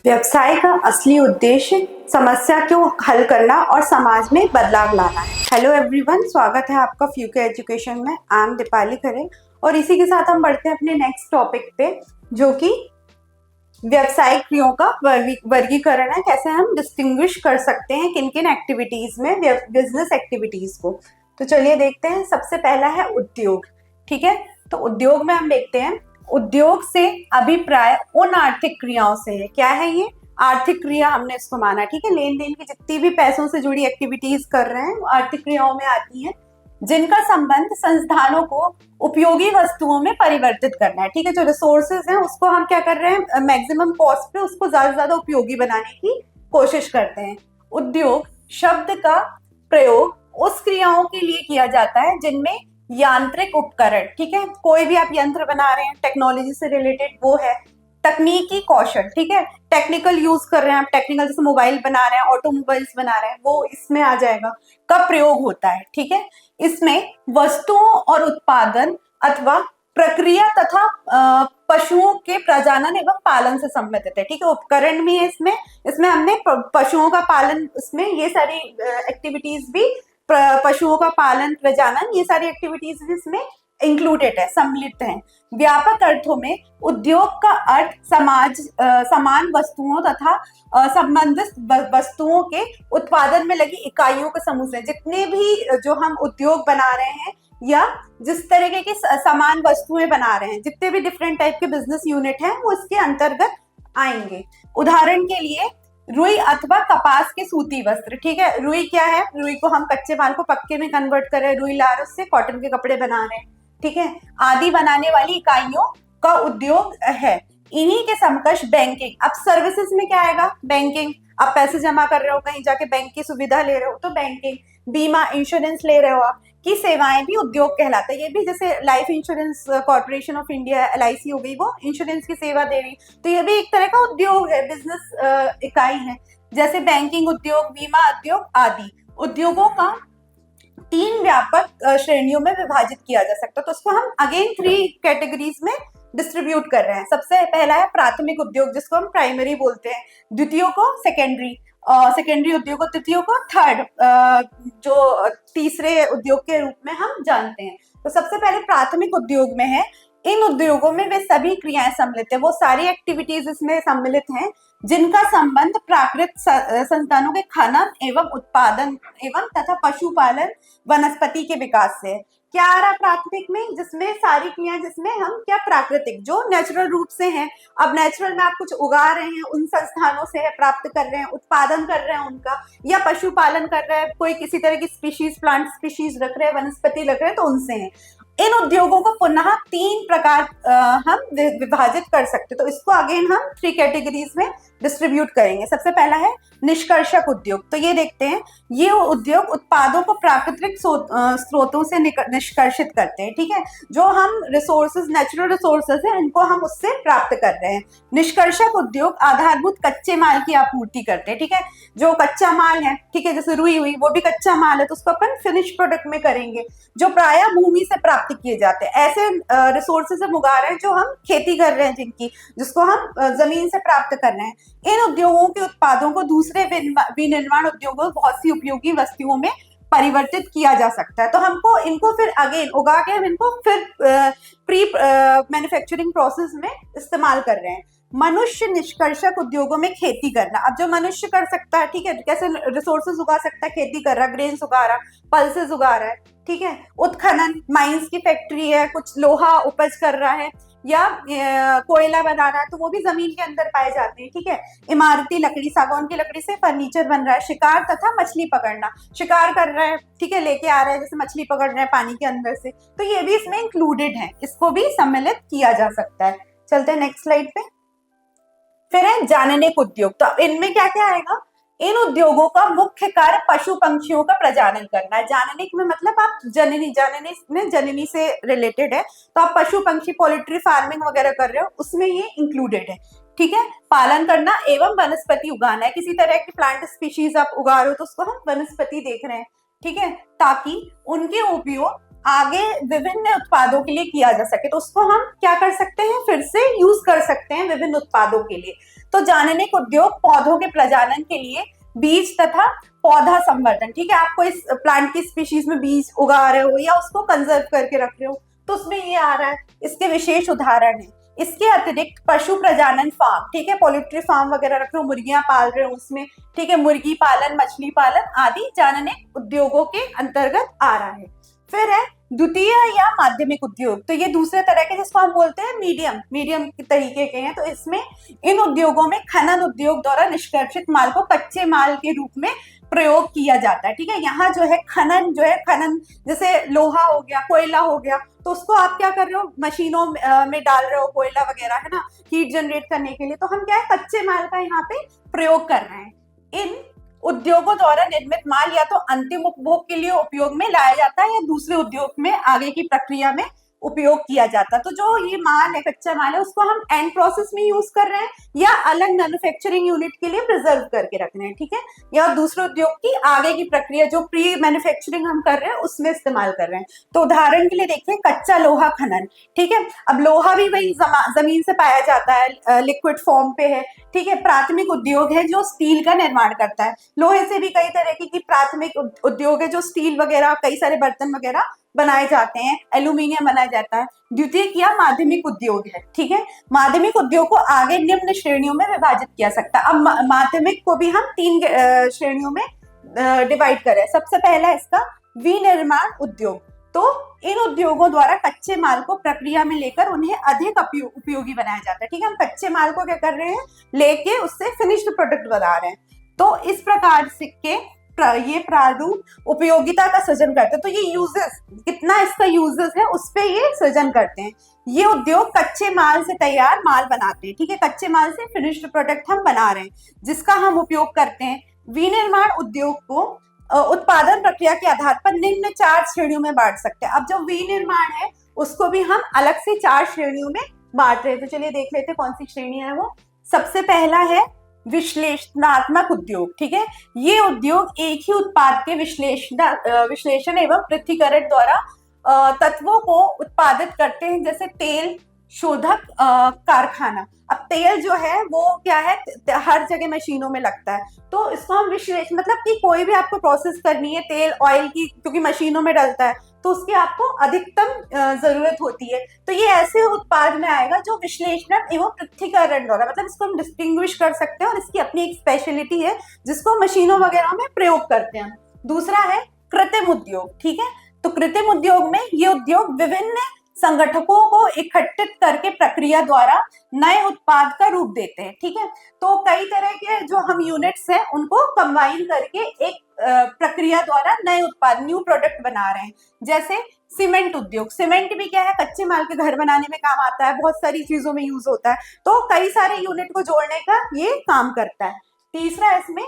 व्यवसाय का असली उद्देश्य समस्या को हल करना और समाज में बदलाव लाना है। हेलो एवरीवन, स्वागत है आपका फ्यूके एजुकेशन में। आई एम दीपाली खरे और इसी के साथ हम बढ़ते हैं अपने नेक्स्ट टॉपिक पे, जो कि व्यवसायिक क्रियाओं का वर्गीकरण है। कैसे हम डिस्टिंग्विश कर सकते हैं किन किन एक्टिविटीज में बिजनेस एक्टिविटीज को। तो चलिए देखते हैं। सबसे पहला है उद्योग। ठीक है, तो उद्योग में हम देखते हैं उद्योग से अभिप्राय उन आर्थिक क्रियाओं से है। क्या है ये? आर्थिक क्रिया हमने इसको माना। ठीक है, लेन देन की जितनी भी पैसों से जुड़ी एक्टिविटीज कर रहे हैं वो आर्थिक क्रियाओं में आती हैं, जिनका संबंध संस्थानों को उपयोगी वस्तुओं में परिवर्तित करना है। ठीक है, जो रिसोर्सेज हैं उसको हम क्या कर रहे हैं, मैक्सिमम कॉस्ट पे उसको ज्यादा से ज्यादा उपयोगी बनाने की कोशिश करते हैं। उद्योग शब्द का प्रयोग उस क्रियाओं के लिए किया जाता है जिनमें यांत्रिक उपकरण, ठीक है, कोई भी आप यंत्र बना रहे हैं टेक्नोलॉजी से रिलेटेड, वो है तकनीकी कौशल। ठीक है, टेक्निकल यूज कर रहे हैं आप, टेक्निकल जैसे मोबाइल बना रहे हैं, ऑटोमोबाइल्स बना रहे हैं, वो इसमें आ जाएगा, का प्रयोग होता है। ठीक है, इसमें वस्तुओं और उत्पादन अथवा प्रक्रिया तथा पशुओं के प्रजनन एवं पालन से संबंधित है। ठीक है, उपकरण भी है इसमें। इसमें हमने पशुओं का पालन, इसमें ये सारी एक्टिविटीज भी, पशुओं का पालन, प्रजनन, ये सारी एक्टिविटीज भी इसमें इंक्लूडेड है, सम्मिलित है। व्यापक अर्थों में उद्योग का अर्थ समान वस्तुओं तथा संबंधित वस्तुओं के उत्पादन में लगी इकाइयों के समूह से। जितने भी जो हम उद्योग बना रहे हैं या जिस तरीके की समान वस्तुएं बना रहे हैं, जितने भी डिफरेंट टाइप के बिजनेस यूनिट हैं वो इसके अंतर्गत आएंगे। उदाहरण के लिए रुई अथवा कपास के सूती वस्त्र। ठीक है, रुई क्या है? रुई को हम कच्चे माल को पक्के में कन्वर्ट कर रहे हैं, रुई ला रहे, उससे कॉटन के कपड़े बना रहे हैं। ठीक है, आदि बनाने वाली इकाइयों का उद्योग है। इन्हीं के समकक्ष बैंकिंग। अब सर्विसेज में क्या आएगा? बैंकिंग। आप पैसे जमा कर रहे हो, कहीं जाके बैंक की सुविधा ले रहे हो तो बैंकिंग। बीमा, इंश्योरेंस ले रहे हो आप, की सेवाएं भी उद्योग कहलाता है। ये भी जैसे life insurance corporation of India LIC हो गई, वो इंश्योरेंस की सेवा दे रही, तो ये भी एक तरह का उद्योग है, बिजनेस इकाई है। जैसे बैंकिंग उद्योग, बीमा उद्योग आदि। उद्योगों का 3 व्यापक श्रेणियों में विभाजित किया जा सकता है। तो उसको हम अगेन 3 कैटेगरीज में डिस्ट्रीब्यूट कर रहे हैं। सबसे पहला है प्राथमिक उद्योग, जिसको हम प्राइमरी बोलते हैं, द्वितीय को सेकेंडरी, सेकेंडरी उद्योग को तृतीय को थर्ड, जो तीसरे उद्योग के रूप में हम जानते हैं। तो सबसे पहले प्राथमिक उद्योग में है। इन उद्योगों में वे सभी क्रियाएं सम्मिलित है, वो सारी एक्टिविटीज इसमें सम्मिलित हैं जिनका संबंध प्राकृत संसाधनों के खनन एवं उत्पादन एवं तथा पशुपालन, वनस्पति के विकास से है। क्या आ रहा प्राथमिक में? जिसमें सारी क्रियाएं, जिसमें हम क्या प्राकृतिक, जो नेचुरल रूप से हैं। अब नेचुरल में आप कुछ उगा रहे हैं, उन संस्थानों से प्राप्त कर रहे हैं, उत्पादन कर रहे हैं उनका, या पशुपालन कर रहे हैं, कोई किसी तरह की स्पीशीज, प्लांट स्पीशीज रख रहे हैं, वनस्पति रख रहे हैं, तो उनसे हैं। इन उद्योगों को पुनः 3 प्रकार हम विभाजित कर सकते, तो इसको अगेन हम 3 कैटेगरीज में डिस्ट्रीब्यूट करेंगे। सबसे पहला है निष्कर्षक उद्योग। तो ये देखते हैं, ये उद्योग उत्पादों को प्राकृतिक स्रोतों से निष्कर्षित करते हैं। ठीक है, जो हम रिसोर्सेज, नेचुरल रिसोर्सेज हैं, इनको हम उससे प्राप्त कर रहे हैं। निष्कर्षक उद्योग आधारभूत कच्चे माल की आपूर्ति करते हैं। ठीक है, जो कच्चा माल है, ठीक है, जैसे रुई हुई, वो भी कच्चा माल है, तो उसको अपन फिनिश प्रोडक्ट में करेंगे, जो प्राय भूमि से प्राप्त किए जाते हैं। ऐसे रिसोर्सेज हम उगा रहे हैं जो हम खेती कर रहे हैं, जिसको हम जमीन से प्राप्त कर रहे हैं। इन उद्योगों के उत्पादों को दूसरे विनिर्माण उद्योगों, बहुत सी उपयोगी वस्तुओं में परिवर्तित किया जा सकता है। तो हमको इनको फिर अगेन उगा के हम इनको फिर प्री मैन्युफैक्चरिंग प्रोसेस में इस्तेमाल कर रहे हैं। मनुष्य निष्कर्षक उद्योगों में खेती करना। अब जो मनुष्य कर सकता है, ठीक है, कैसे रिसोर्सेज उगा सकता है, खेती कर रहा, ग्रेन्स उगा रहा, पल्सेस उगा रहा है। ठीक है, उत्खनन, माइंस की फैक्ट्री है, कुछ लोहा उपज कर रहा है या कोयला बना रहा है, तो वो भी जमीन के अंदर पाए जाते हैं। ठीक है, इमारती लकड़ी, सागौन की लकड़ी से फर्नीचर बन रहा है। शिकार तथा मछली पकड़ना, शिकार कर रहा है, ठीक है, लेके आ रहा है, जैसे मछली पकड़ रहे हैं पानी के अंदर से, तो ये भी इसमें इंक्लूडेड है, इसको भी सम्मिलित किया जा सकता है। चलते हैं नेक्स्ट स्लाइड पे। फिर है जाननिक उद्योग। तो अब इनमें क्या क्या आएगा? इन उद्योगों का मुख्य कार्य पशु पंक्षियों का प्रजनन करना है। जाननिक में मतलब आप जननी, जाननी में जननी से रिलेटेड है, तो आप पशु पंक्षी, पोल्ट्री फार्मिंग वगैरह कर रहे हो, उसमें ये इंक्लूडेड है। ठीक है, पालन करना एवं वनस्पति उगाना है, किसी तरह की प्लांट स्पीशीज आप उगा रहे हो तो उसको हम वनस्पति देख रहे हैं। ठीक है, ताकि उनके उपयोग आगे विभिन्न उत्पादों के लिए किया जा सके, तो उसको हम क्या कर सकते हैं, फिर से यूज कर सकते हैं विभिन्न उत्पादों के लिए। तो जाननिक उद्योग पौधों के प्रजनन के लिए बीज तथा पौधा संवर्धन, ठीक है, आपको इस प्लांट की स्पीशीज में बीज उगा रहे हो या उसको कंजर्व करके रख रहे हो, तो उसमें ये आ रहा है, इसके विशेष उदाहरण है। इसके अतिरिक्त पशु प्रजनन फार्म, ठीक है, पोल्ट्री फार्म वगैरह रख रहे हो, मुर्गियां पाल रहे हो उसमें, ठीक है, मुर्गी पालन, मछली पालन आदि जाननिक उद्योगों के अंतर्गत आ रहा है। फिर है द्वितीय या माध्यमिक उद्योग, तो ये दूसरे तरह के जिसको हम बोलते हैं मीडियम तरीके के हैं। तो इसमें इन उद्योगों में खनन उद्योग द्वारा निष्कर्षित माल को कच्चे माल के रूप में प्रयोग किया जाता है, ठीक है। यहाँ जो है खनन जैसे लोहा हो गया, कोयला हो गया, तो उसको आप क्या कर रहे हो, मशीनों में डाल रहे हो कोयला वगैरह, है ना, हीट जनरेट करने के लिए। तो हम क्या है, कच्चे माल का यहाँ पे प्रयोग कर रहे हैं। इन उद्योगों द्वारा निर्मित माल या तो अंतिम उपभोग के लिए उपयोग में लाया जाता है या दूसरे उद्योग में आगे की प्रक्रिया में उपयोग किया जाता है। तो जो ये माल है, कच्चा माल है, उसको हम एंड प्रोसेस में यूज कर रहे हैं या अलग मैन्युफैक्चरिंग यूनिट के लिए प्रिजर्व करके रख रहे हैं, ठीक है, या दूसरे उद्योग की आगे की प्रक्रिया जो प्री मैन्युफैक्चरिंग हम कर रहे हैं उसमें इस्तेमाल कर रहे हैं। तो उदाहरण के लिए देखिए, कच्चा लोहा खनन, ठीक है, अब लोहा भी वही जमीन से पाया जाता है, लिक्विड फॉर्म पे है, ठीक है। प्राथमिक उद्योग है जो स्टील का निर्माण करता है। लोहे से भी कई तरह की प्राथमिक उद्योग है जो स्टील वगैरह, कई सारे बर्तन वगैरह बनाए जाते हैं, एल्यूमिनियम बनाया जाता है। द्वितीयक या माध्यमिक उद्योग है, ठीक है। माध्यमिक उद्योग को आगे निम्न श्रेणियों में विभाजित किया सकता है। अब माध्यमिक को भी हम 3 श्रेणियों में डिवाइड करें। सबसे पहला इसका विनिर्माण उद्योग, तो इन उद्योगों द्वारा कच्चे माल को प्रक्रिया में लेकर उन्हें अधिक उपयोगी बनाया जाता है, ठीक है। हम कच्चे माल को क्या कर रहे हैं, लेके उससे फिनिश्ड प्रोडक्ट बना रहे हैं। तो इस प्रकार से के ये प्रारूप उपयोगिता का सृजन करते हैं। तो ये यूजेस, कितना इसका यूजेस है उस पे ये सृजन करते हैं। ये उद्योग कच्चे माल से तैयार माल बनाते हैं, ठीक है, कच्चे माल से फिनिश्ड प्रोडक्ट हम बना रहे हैं जिसका हम उपयोग करते हैं। विनिर्माण उद्योग को उत्पादन प्रक्रिया के आधार पर निम्न 4 श्रेणियों में बांट सकते हैं। अब जो विनिर्माण है उसको भी हम अलग से 4 श्रेणियों में बांट रहे हैं। तो चलिए देख लेते हैं कौन सी श्रेणी है वो। सबसे पहला है विश्लेषणात्मक उद्योग, ठीक है। ये उद्योग एक ही उत्पाद के विश्लेषण एवं पृथक्करण द्वारा तत्वों को उत्पादित करते हैं, जैसे तेल शोधक कारखाना। अब तेल जो है वो क्या है, हर जगह मशीनों में लगता है, तो इसको हम विश्लेषण, मतलब कि कोई भी आपको प्रोसेस करनी है तेल ऑयल की, क्योंकि मशीनों में डलता है तो उसकी आपको अधिकतम जरूरत होती है। तो ये ऐसे उत्पाद में आएगा जो विश्लेषण एवं पृथक्करण द्वारा, मतलब इसको हम डिस्टिंग्विश कर सकते हैं और इसकी अपनी एक स्पेशलिटी है जिसको मशीनों वगैरह में प्रयोग करते हैं। दूसरा है कृत्रिम उद्योग, ठीक है। तो कृत्रिम उद्योग में ये उद्योग विभिन्न संगठकों को इकट्ठित करके प्रक्रिया द्वारा नए उत्पाद का रूप देते हैं, ठीक है। तो कई तरह के जो हम यूनिट्स हैं उनको कंबाइन करके एक प्रक्रिया द्वारा नए उत्पाद, न्यू प्रोडक्ट बना रहे हैं। जैसे सीमेंट उद्योग, सीमेंट भी क्या है, कच्चे माल के घर बनाने में काम आता है, बहुत सारी चीजों में यूज होता है, तो कई सारे यूनिट को जोड़ने का ये काम करता है। तीसरा इसमें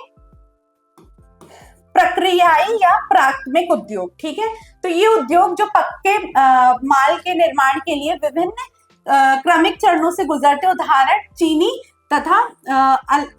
प्रक्रियाई या प्राथमिक उद्योग, ठीक है। तो ये उद्योग जो पक्के माल के निर्माण के लिए विभिन्न क्रमिक चरणों से गुजरते, उदाहरण चीनी तथा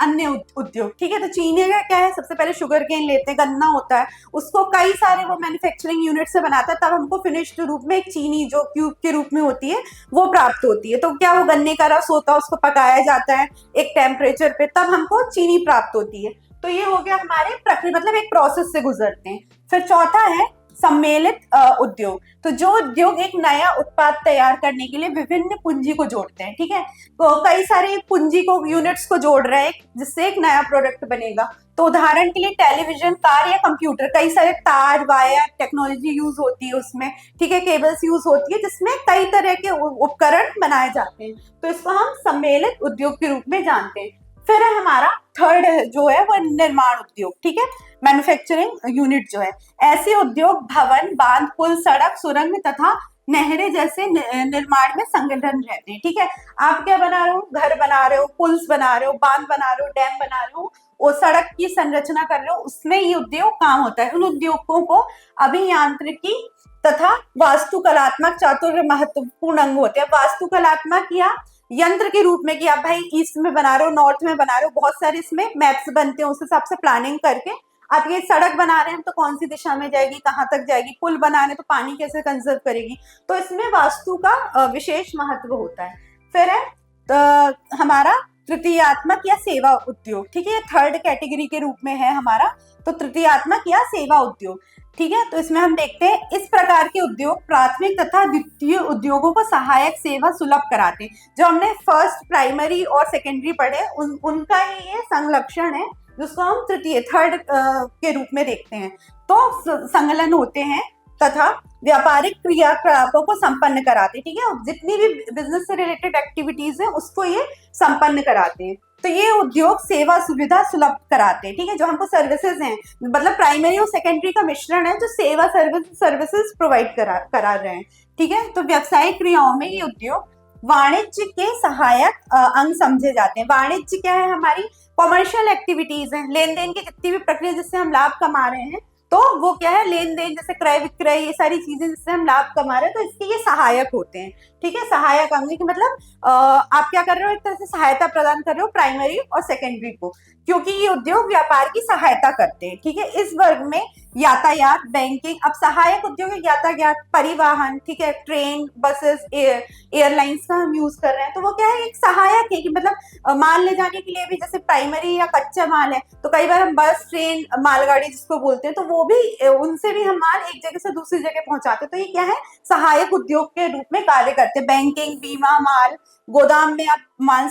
अन्य उद्योग, ठीक है। तो चीनी का क्या है, सबसे पहले शुगर केन लेते हैं, गन्ना होता है, उसको कई सारे वो मैन्युफैक्चरिंग यूनिट से बनाता है, तब हमको फिनिश्ड रूप में एक चीनी जो क्यूब के रूप में होती है वो प्राप्त होती है। तो क्या, वो गन्ने का रस होता है, उसको पकाया जाता है एक टेम्परेचर पे, तब हमको चीनी प्राप्त होती है। तो ये हो गया हमारे प्रक्रिया, मतलब एक प्रोसेस से गुजरते हैं। फिर चौथा है सम्मिलित उद्योग। तो जो उद्योग एक नया उत्पाद तैयार करने के लिए विभिन्न पूंजी को जोड़ते हैं, ठीक है। तो कई सारे पूंजी को, यूनिट्स को जोड़ रहे हैं जिससे एक नया प्रोडक्ट बनेगा। तो उदाहरण के लिए टेलीविजन, कार या कंप्यूटर, कई सारे तार वायर टेक्नोलॉजी यूज होती है उसमें, ठीक है, केबल्स यूज होती है जिसमें कई तरह के उपकरण बनाए जाते हैं। तो इसको हम सम्मिलित उद्योग के रूप में जानते हैं। फिर है हमारा थर्ड जो है वो निर्माण उद्योग, ठीक है, मैन्युफैक्चरिंग यूनिट जो है। ऐसे उद्योग भवन, बांध, पुल, सड़क, सुरंग तथा नहरें जैसे निर्माण में संलग्न रहते हैं, ठीक है। आप क्या बना रहे हो, घर बना रहे हो, पुल्स बना रहे हो, बांध बना रहे हो, डैम बना रहे हो, और सड़क की संरचना कर रहे हो, उसमें ये उद्योग काम होता है। उन उद्योगों को अभियांत्रिकी तथा वास्तुकलात्मक चातुर्य महत्वपूर्ण अंग होते हैं। वास्तुकलात्मक या यंत्र के रूप में कि आप भाई ईस्ट में बना रहे हो, नॉर्थ में बना रहे हो, बहुत सारे इसमें मैप्स बनते हैं, उस हिसाब से प्लानिंग करके आप ये सड़क बना रहे हैं तो कौन सी दिशा में जाएगी, कहाँ तक जाएगी, पुल बना रहे हैं तो पानी कैसे कंजर्व करेगी। तो इसमें वास्तु का विशेष महत्व होता है। फिर है हमारा तृतीयात्मक या सेवा उद्योग, ठीक है, थर्ड कैटेगरी के रूप में है हमारा, तो तृतीयात्मक या सेवा उद्योग, ठीक है। तो इसमें हम देखते हैं इस प्रकार के उद्योग प्राथमिक तथा द्वितीय उद्योगों को सहायक सेवा सुलभ कराते हैं। जो हमने फर्स्ट, प्राइमरी और सेकेंडरी पढ़े उनका ही ये संलक्षण है, जिसको हम तृतीय, थर्ड के रूप में देखते हैं। तो संलग्न होते हैं तथा व्यापारिक क्रियाकलापों को संपन्न कराते हैं, ठीक है। जितनी भी बिजनेस से रिलेटेड एक्टिविटीज है उसको ये संपन्न कराते हैं। तो ये उद्योग सेवा सुविधा सुलभ कराते हैं, ठीक है। जो हमको सर्विसेज हैं, मतलब प्राइमरी और सेकेंडरी का मिश्रण है, जो सेवा सर्विसेज प्रोवाइड करा रहे हैं, ठीक है। तो व्यवसायिक क्रियाओं में ये उद्योग वाणिज्य के सहायक अंग समझे जाते हैं। वाणिज्य क्या है, हमारी कॉमर्शियल एक्टिविटीज है, लेन देन की जितनी भी प्रक्रिया जिससे हम लाभ कमा रहे हैं, तो वो क्या है, लेन देन, जैसे क्रय विक्रय, ये सारी चीजें जिससे हम लाभ कमा रहे हैं, तो इसके ये सहायक होते हैं, ठीक है। सहायक अंग की मतलब आप क्या कर रहे हो, एक तरह से सहायता प्रदान कर रहे हो प्राइमरी और सेकेंडरी को, क्योंकि ये उद्योग व्यापार की सहायता करते हैं, ठीक है। इस वर्ग में यातायात, बैंकिंग, अब सहायक उद्योग यातायात, परिवहन, ठीक है, ट्रेन, बसेस, एयरलाइंस का हम यूज कर रहे हैं, तो वो क्या है, एक सहायक है कि मतलब माल ले जाने के लिए भी, जैसे प्राइमरी या कच्चा माल है तो कई बार हम बस, ट्रेन, मालगाड़ी जिसको बोलते हैं, तो वो भी, उनसे भी हम माल एक जगह से दूसरी जगह पहुंचाते हैं। तो ये क्या है, सहायक उद्योग के रूप में कार्य करते हैं। बैंकिंग, बीमा, माल गोदाम में आप माल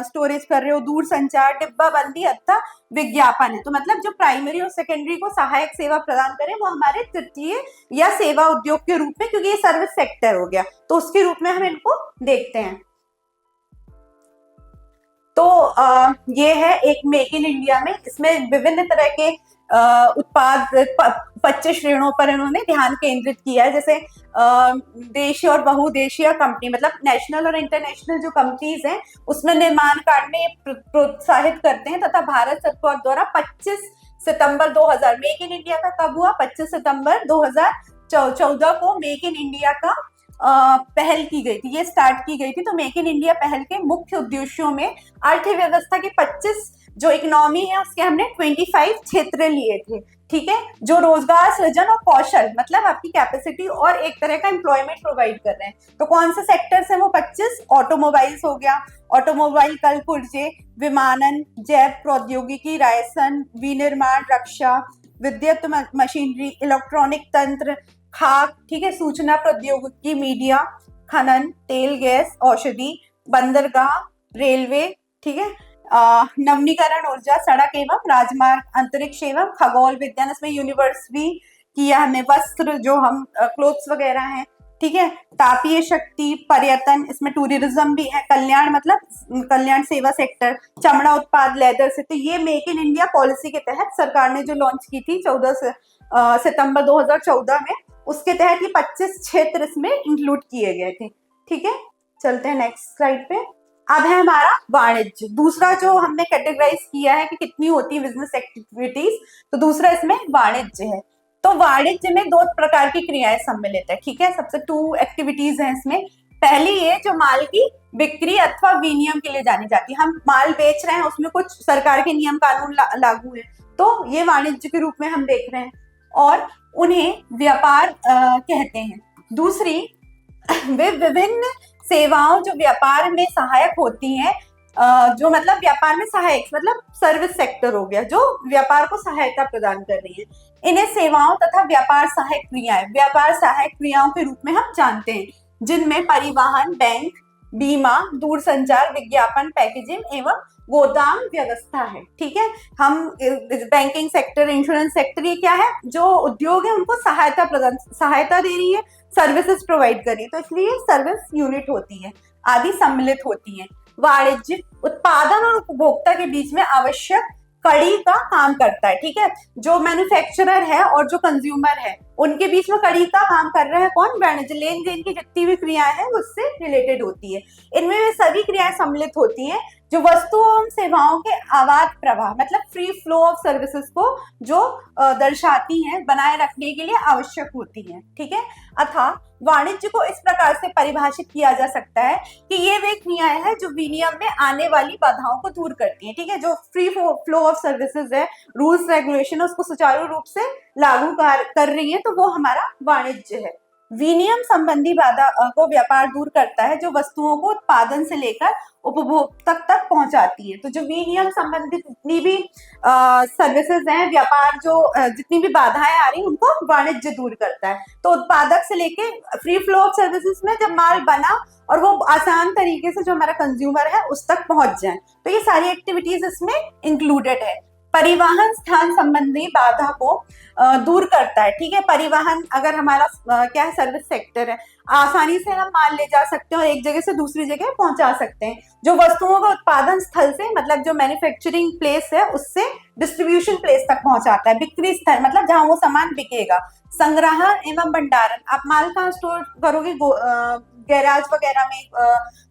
स्टोरेज कर रहे हो, दूर संचार, डिब्बा बंदी अथवा विज्ञापन है। तो मतलब जो प्राइमरी और सेकेंडरी को सहायक सेवा प्रदान करें वो हमारे तृतीय या सेवा उद्योग के रूप में, क्योंकि ये सर्विस सेक्टर हो गया, तो उसके रूप में हम इनको देखते हैं। तो ये है एक मेक इन इंडिया में, इसमें विभिन्न तरह के उत्पाद 25 श्रेणियों पर इन्होंने ध्यान केंद्रित किया है। जैसे देशीय और बहुदेशीय कंपनी, मतलब नेशनल और इंटरनेशनल जो कंपनीज हैं उसमें निर्माण कार्य में प्रोत्साहित करते हैं, तथा भारत सरकार द्वारा 25 सितंबर 2000 मेक इन इंडिया का कब हुआ, 25 सितंबर 2014 को मेक इन इंडिया का पहल की गई थी, ये स्टार्ट की गई थी। तो मेक इन इंडिया पहल के मुख्य उद्देश्यों में अर्थव्यवस्था के 25 जो इकोनॉमी है उसके हमने 25 क्षेत्र लिए थे, ठीक है, जो रोजगार सृजन और कौशल, मतलब आपकी कैपेसिटी और एक तरह का एम्प्लॉयमेंट प्रोवाइड कर रहे हैं। तो कौन से सेक्टर्स हैं वो 25, ऑटोमोबाइल्स हो गया, ऑटोमोबाइल, कल पुर्जे, विमानन, जैव प्रौद्योगिकी, रायसन, विनिर्माण, रक्षा, विद्युत मशीनरी, इलेक्ट्रॉनिक तंत्र, खाक, ठीक है, सूचना प्रौद्योगिकी, मीडिया, खनन, तेल गैस, औषधि, बंदरगाह, रेलवे, ठीक है, नवीनीकरण ऊर्जा, सड़क एवं राजमार्ग, अंतरिक्ष एवं खगोल विज्ञान, इसमें यूनिवर्स भी किया हमने, वस्त्र जो हम क्लोथ्स वगैरह हैं, ठीक है, तापीय शक्ति, पर्यटन, इसमें टूरिज्म भी है, कल्याण मतलब कल्याण सेवा सेक्टर, चमड़ा उत्पाद, लेदर से। तो ये मेक इन इंडिया पॉलिसी के तहत सरकार ने जो लॉन्च की थी 14 सितंबर 2014 में, उसके तहत ये 25 क्षेत्र इसमें इंक्लूड किए गए थे, ठीक है। चलते हैं नेक्स्ट स्लाइड पे। अब है हमारा वाणिज्य, दूसरा जो हमने कैटेगराइज किया है कि कितनी होती है बिजनेस एक्टिविटीज, तो दूसरा इसमें वाणिज्य है। तो वाणिज्य में 2 प्रकार की क्रियाएं सम्मिलित है, ठीक है, सबसे 2 एक्टिविटीज हैं इसमें। पहली ये जो माल की बिक्री अथवा विनिमय के लिए जानी जाती है, हम माल बेच रहे हैं, उसमें कुछ सरकार के नियम कानून लागू है, तो ये वाणिज्य के रूप में हम देख रहे हैं, और उन्हें व्यापार कहते हैं। दूसरी, वे विभिन्न सेवाओं जो व्यापार में सहायक होती हैं, जो मतलब व्यापार में सहायक मतलब सर्विस सेक्टर हो गया, जो व्यापार को सहायता प्रदान कर रही है, इन्हें सेवाओं तथा व्यापार सहायक क्रियाएं, व्यापार सहायक क्रियाओं के रूप में हम जानते हैं, जिनमें परिवहन, बैंक, बीमा, दूरसंचार, विज्ञापन, पैकेजिंग एवं गोदाम व्यवस्था है, ठीक है। हम बैंकिंग सेक्टर, इंश्योरेंस सेक्टर, ये क्या है, जो उद्योग है उनको सहायता दे रही है, सर्विसेज प्रोवाइड कर रही है, तो इसलिए सर्विस यूनिट होती है, आदि सम्मिलित होती है। वाणिज्य उत्पादन और उपभोक्ता के बीच में आवश्यक कड़ी का काम करता है, ठीक है। जो मैन्युफैक्चरर है और जो कंज्यूमर है उनके बीच में कड़ी का काम कर रहा है कौन? वाणिज्य। लेन देन की जितनी भी क्रियाएं हैं उससे रिलेटेड होती है। इनमें वे सभी क्रियाएं सम्मिलित होती हैं जो वस्तुओं एवं सेवाओं के अबाध प्रवाह मतलब फ्री फ्लो ऑफ सर्विसेज को जो दर्शाती हैं, बनाए रखने के लिए आवश्यक होती हैं। ठीक है, अतः वाणिज्य को इस प्रकार से परिभाषित किया जा सकता है कि ये वे क्रियाएं हैं जो विनिमय में आने वाली बाधाओं को दूर करती हैं। ठीक है, जो फ्री फ्लो ऑफ सर्विसेज है, रूल्स रेगुलेशन है, उसको सुचारू रूप से लागू कर रही है, तो वो हमारा वाणिज्य है। विनिमय संबंधी बाधा को व्यापार दूर करता है जो वस्तुओं को उत्पादन से लेकर उपभोग तक पहुंचाती है। तो जो विनिमय संबंधित जितनी भी सर्विसेज हैं, व्यापार जो जितनी भी बाधाएं आ रही हैं उनको वाणिज्य दूर करता है। तो उत्पादक से लेके फ्री फ्लो ऑफ सर्विसेज में जब माल बना और वो आसान तरीके से जो हमारा कंज्यूमर है उस तक पहुंच जाए, तो ये सारी एक्टिविटीज इसमें इंक्लूडेड है। परिवहन स्थान संबंधी बाधा को दूर करता है। ठीक है, परिवहन अगर हमारा क्या है, सर्विस सेक्टर है, आसानी से हम माल ले जा सकते हैं और एक जगह से दूसरी जगह पहुंचा सकते हैं। जो वस्तुओं को उत्पादन स्थल से मतलब जो मैन्युफैक्चरिंग प्लेस है उससे डिस्ट्रीब्यूशन प्लेस तक पहुंचाता है। बिक्री स्थल मतलब जहां वो सामान बिकेगा। संग्रहण एवं भंडारण, आप माल कहाँ स्टोर करोगे? गैराज वगैरह में,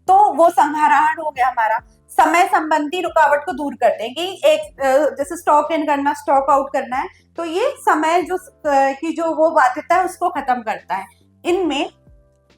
तो वो संग्रहण हो गया हमारा। समय संबंधी रुकावट को दूर करते हैं कि एक जैसे स्टॉक इन करना, स्टॉक आउट करना है, तो ये समय की जो वो बाध्यता है उसको खत्म करता है। इनमें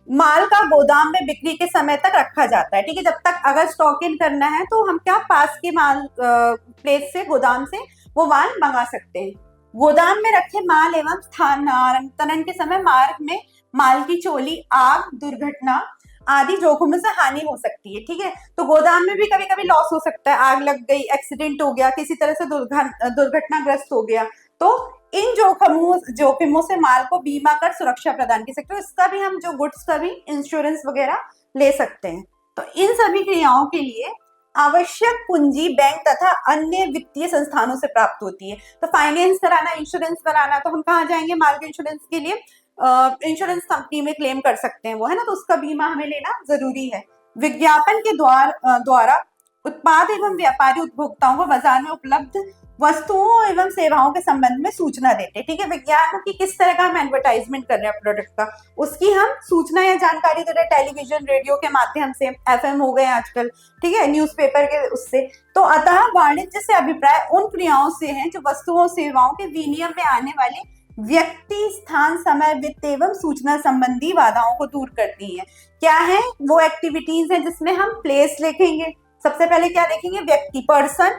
माल का गोदाम में बिक्री के समय तक रखा जाता है। ठीक है, जब तक अगर स्टॉक इन करना है तो हम क्या पास के माल प्लेस से, गोदाम से वो माल मंगा सकते हैं। गोदाम में रखे माल एवं स्थानांतरण के समय मार्ग में माल की चोरी, आग, दुर्घटना आदि जोखिमों से हानि हो सकती है। ठीक है, तो गोदाम में भी कभी कभी लॉस हो सकता है, आग लग गई, एक्सीडेंट हो गया, किसी तरह से दुर्घटनाग्रस्त हो गया, तो इन जोखिमों से माल को बीमा कर सुरक्षा प्रदान कर सकते हो। इसका भी हम जो गुड्स का भी इंश्योरेंस वगैरह ले सकते हैं। तो इन सभी क्रियाओं के लिए आवश्यक पूंजी बैंक तथा अन्य वित्तीय संस्थानों से प्राप्त होती है। तो फाइनेंस कराना, इंश्योरेंस कराना, तो हम कहाँ जाएंगे? माल के इंश्योरेंस के लिए इंश्योरेंस कंपनी में क्लेम कर सकते हैं वो, है ना, तो उसका बीमा हमें लेना जरूरी है। विज्ञापन के द्वारा उत्पाद एवं व्यापारी उपभोक्ताओं को बाजार में उपलब्ध वस्तुओं एवं सेवाओं के संबंध में सूचना देते हैं। ठीक है, विज्ञापन की किस तरह का हम एडवर्टाइजमेंट कर रहे हैं प्रोडक्ट का, उसकी हम सूचना या जानकारी दे रहे हैं, टेलीविजन, रेडियो के माध्यम से, एफएम हो गए आजकल, ठीक है, न्यूज़पेपर के उससे। तो अतः वाणिज्य से अभिप्राय उन क्रियाओं से है जो वस्तुओं सेवाओं के विनिमय में आने वाले व्यक्ति, स्थान, समय, वित्त एवं सूचना संबंधी बाधाओं को दूर करती है। क्या है वो एक्टिविटीज है जिसमें हम प्लेस लिखेंगे? सबसे पहले क्या देखेंगे? व्यक्ति, पर्सन,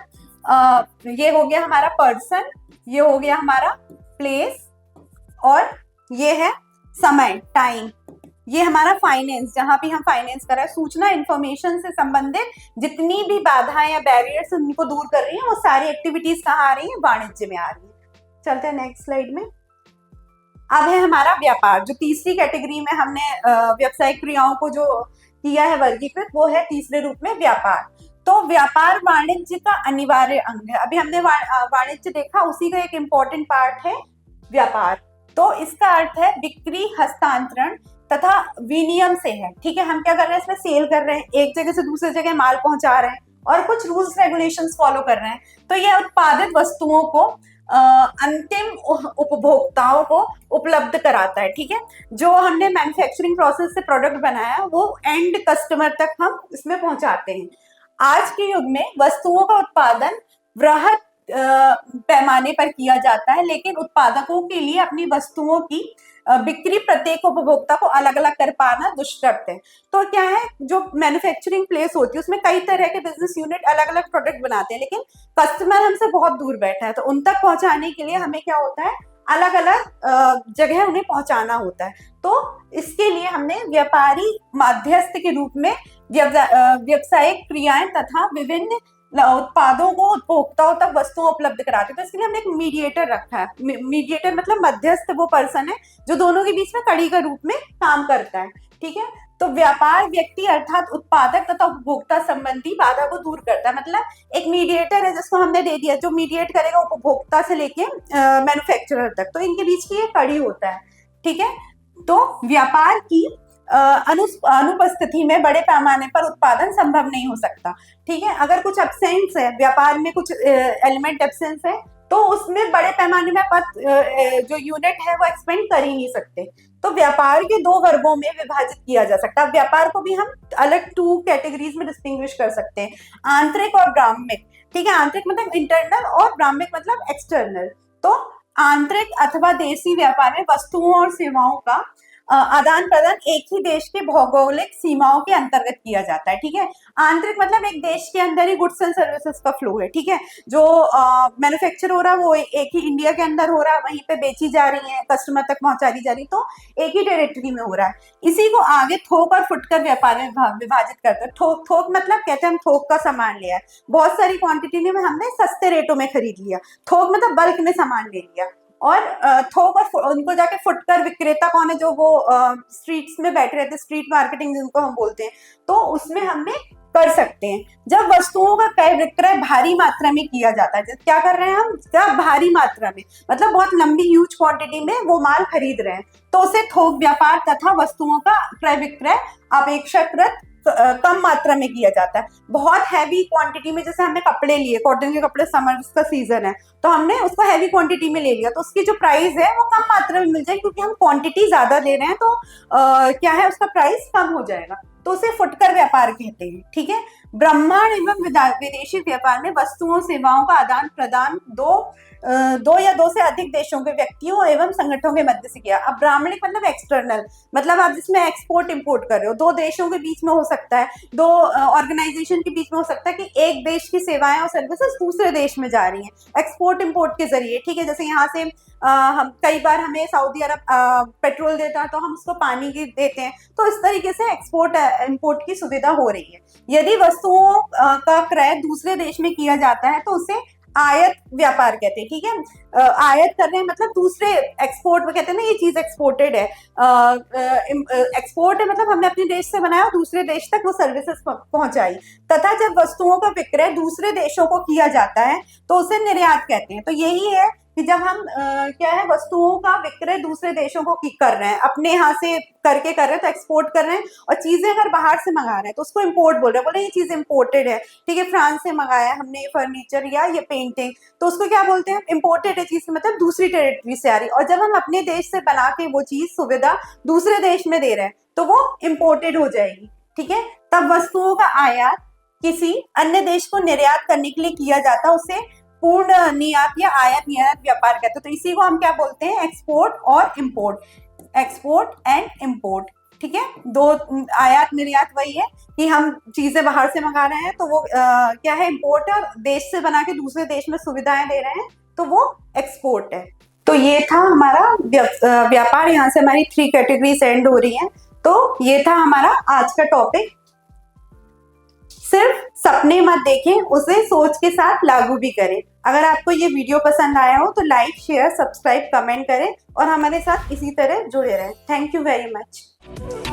ये हो गया हमारा पर्सन, ये हो गया हमारा प्लेस, और ये है समय, टाइम, ये हमारा फाइनेंस, जहां भी हम फाइनेंस कर रहे हैं। सूचना, इंफॉर्मेशन से संबंधित जितनी भी बाधाएं या बैरियर्स उनको दूर कर रही है, वो सारी एक्टिविटीज कहाँ आ रही है? वाणिज्य में आ रही है। चलते हैं नेक्स्ट स्लाइड में। अब है हमारा व्यापार, जो तीसरी कैटेगरी में हमने व्यावसायिक क्रियाओं को जो किया है वर्गीकृत, वो है तीसरे रूप में व्यापार। तो व्यापार वाणिज्य का अनिवार्य अंग है। अभी हमने वाणिज्य देखा, उसी का एक इंपॉर्टेंट पार्ट है व्यापार। तो इसका अर्थ है बिक्री, हस्तांतरण तथा विनिमय से है। ठीक है, हम क्या कर रहे हैं? इसमें सेल कर रहे हैं, एक जगह से दूसरी जगह माल पहुंचा रहे हैं और कुछ रूल्स रेगुलेशंस फॉलो कर रहे हैं। तो यह उत्पादित वस्तुओं को अंतिम उपभोक्ताओं को उपलब्ध कराता है। ठीक है, जो हमने मैन्युफैक्चरिंग प्रोसेस से प्रोडक्ट बनाया वो एंड कस्टमर तक हम इसमें पहुंचाते हैं। आज के युग में वस्तुओं का उत्पादन वृहद पैमाने पर किया जाता है, लेकिन उत्पादकों के लिए अपनी वस्तुओं की बिक्री प्रत्येक उपभोक्ता को अलग अलग कर पाना दुष्कर है। तो क्या है, जो मैन्युफैक्चरिंग प्लेस होती है उसमें कई तरह के बिजनेस यूनिट अलग अलग प्रोडक्ट बनाते हैं, लेकिन कस्टमर हमसे बहुत दूर बैठा है, तो उन तक पहुंचाने के लिए हमें क्या होता है? अलग अलग जगह उन्हें पहुंचाना होता है। तो इसके लिए हमने व्यापारी मध्यस्थ के रूप में व्यावसायिक क्रियाएं तथा विभिन्न उत्पादों को उपभोक्ताओं तक वस्तुओं उपलब्ध कराते हैं। तो इसके लिए हमने एक मीडिएटर रखा है। मीडिएटर मतलब मध्यस्थ वो पर्सन है जो दोनों के बीच में कड़ी का रूप में काम करता है। ठीक है, तो व्यापार व्यक्ति अर्थात उत्पादक तथा उपभोक्ता संबंधी बाधा को दूर करता है। मतलब एक मीडिएटर है जिसको हमने दे दिया, जो मीडिएट करेगा उपभोक्ता से लेके मैन्युफैक्चरर तक, तो इनके बीच की ये कड़ी होता है। ठीक है, तो व्यापार की अनुपस्थिति में बड़े पैमाने पर उत्पादन संभव नहीं हो सकता। ठीक है, अगर कुछ एब्सेंस है व्यापार में, कुछ एलिमेंट एब्सेंस है, तो उसमें बड़े पैमाने में आप जो यूनिट है वो एक्सपेंड कर ही नहीं सकते। तो व्यापार के दो वर्गों में विभाजित किया जा सकता है। व्यापार को भी हम अलग 2 कैटेगरीज में डिस्टिंग्विश कर सकते हैं, आंतरिक और ब्राह्मणिक। ठीक है, आंतरिक मतलब इंटरनल और ब्राह्मणिक मतलब एक्सटर्नल। तो आंतरिक अथवा देशी व्यापार में वस्तुओं और सेवाओं का आदान प्रदान एक ही देश के भौगोलिक सीमाओं के अंतर्गत किया जाता है। ठीक है, आंतरिक मतलब एक देश के अंदर ही गुड्स एंड सर्विसेज का फ्लो है। ठीक है, जो मैन्युफैक्चर हो रहा है वो एक ही इंडिया के अंदर हो रहा है, वहीं पे बेची जा रही है, कस्टमर तक पहुंचा दी जा रही, तो एक ही टेरिटरी में हो रहा है। इसी को आगे थोक और फुटकर व्यापार में विभाजित करते हैं। थोक मतलब कहते हैं हम थोक का सामान लिया है, बहुत सारी क्वांटिटी में हमने सस्ते रेटों में खरीद लिया। थोक मतलब बल्क में सामान ले लिया। और थोक और उनको जाके फुटकर विक्रेता कौन है, जो वो स्ट्रीट्स में बैठे रहते, स्ट्रीट मार्केटिंग जिनको हम बोलते हैं, तो उसमें हमने कर सकते हैं। जब वस्तुओं का क्रय विक्रय भारी मात्रा में किया जाता है, क्या कर रहे हैं हम, जब भारी मात्रा में मतलब बहुत लंबी ह्यूज क्वांटिटी में वो माल खरीद रहे हैं, तो उसे थोक व्यापार तथा वस्तुओं का क्रय विक्रय अपेक्षाकृत कम मात्रा में किया जाता है। बहुत हैवी क्वांटिटी में, जैसे हमने कपड़े लिए, कॉटन के कपड़े, समर का सीजन है, तो हमने उसको हैवी क्वांटिटी में ले लिया, तो उसकी जो प्राइस है वो कम मात्रा में मिल जाएगी, क्योंकि हम क्वांटिटी ज्यादा ले रहे हैं, तो क्या है, उसका प्राइस कम हो जाएगा। तो उसे फुटकर व्यापार कहते हैं। ठीक है, ब्रह्मांड एवं विदेशी व्यापार में वस्तुओं सेवाओं का आदान प्रदान दो या दो से अधिक देशों के व्यक्तियों एवं संगठनों के मध्य से किया। अब ब्राह्मणिक मतलब एक्सटर्नल, मतलब आप जिसमें एक्सपोर्ट इंपोर्ट कर रहे हो, दो देशों के बीच में हो सकता है, दो ऑर्गेनाइजेशन के बीच में हो सकता है कि एक देश की सेवाएं और सर्विसेज दूसरे देश में जा रही हैं एक्सपोर्ट इंपोर्ट के जरिए। ठीक है, जैसे यहाँ से हम कई बार हमें सऊदी अरब पेट्रोल देता है, तो हम उसको पानी की देते हैं, तो इस तरीके से एक्सपोर्ट इंपोर्ट की सुविधा हो रही है। यदि वस्तुओं का क्रय दूसरे देश में किया जाता है तो उसे आयात व्यापार कहते हैं। ठीक है, आयात कर रहे हैं मतलब दूसरे, एक्सपोर्ट में कहते हैं ना ये चीज एक्सपोर्टेड है, एक्सपोर्ट है मतलब हमने अपने देश से बनाया और दूसरे देश तक वो सर्विसेज पहुंचाई। तथा जब वस्तुओं का विक्रय दूसरे देशों को किया जाता है तो उसे निर्यात कहते हैं। तो यही है कि जब हम क्या है, वस्तुओं का विक्रय दूसरे देशों को कर रहे हैं, अपने यहाँ से करके कर रहे हैं तो एक्सपोर्ट कर रहे हैं, और चीजें अगर बाहर से मंगा रहे हैं तो उसको इंपोर्ट बोल रहे हैं, बोले ये चीज इंपोर्टेड है। ठीक है, फ्रांस से मंगाया हमने ये फर्नीचर या ये पेंटिंग, तो उसको क्या बोलते हैं, इंपोर्टेड है चीज, मतलब दूसरी टेरिटरी से आ रही है। और जब हम अपने देश से बना के वो चीज सुविधा दूसरे देश में दे रहे हैं तो वो इंपोर्टेड हो जाएगी। ठीक है, तब वस्तुओं का आयात किसी अन्य देश को निर्यात करने के लिए किया जाता है, उसे पूर्ण निर्यात या आयात निर्यात व्यापार कहते हैं। तो इसी को हम क्या बोलते हैं, एक्सपोर्ट और इंपोर्ट, एक्सपोर्ट एंड इंपोर्ट। ठीक है, दो आयात निर्यात वही है कि हम चीजें बाहर से मंगा रहे हैं तो वो क्या है, इंपोर्ट है, और देश से बना के दूसरे देश में सुविधाएं दे रहे हैं तो वो एक्सपोर्ट है। तो ये था हमारा व्यापार। यहाँ से हमारी 3 कैटेगरीज एंड हो रही हैं। तो ये था हमारा आज का टॉपिक। सिर्फ सपने मत देखें, उसे सोच के साथ लागू भी करें। अगर आपको ये वीडियो पसंद आया हो तो लाइक, शेयर, सब्सक्राइब, कमेंट करें और हमारे साथ इसी तरह जुड़े रहें। Thank you very much.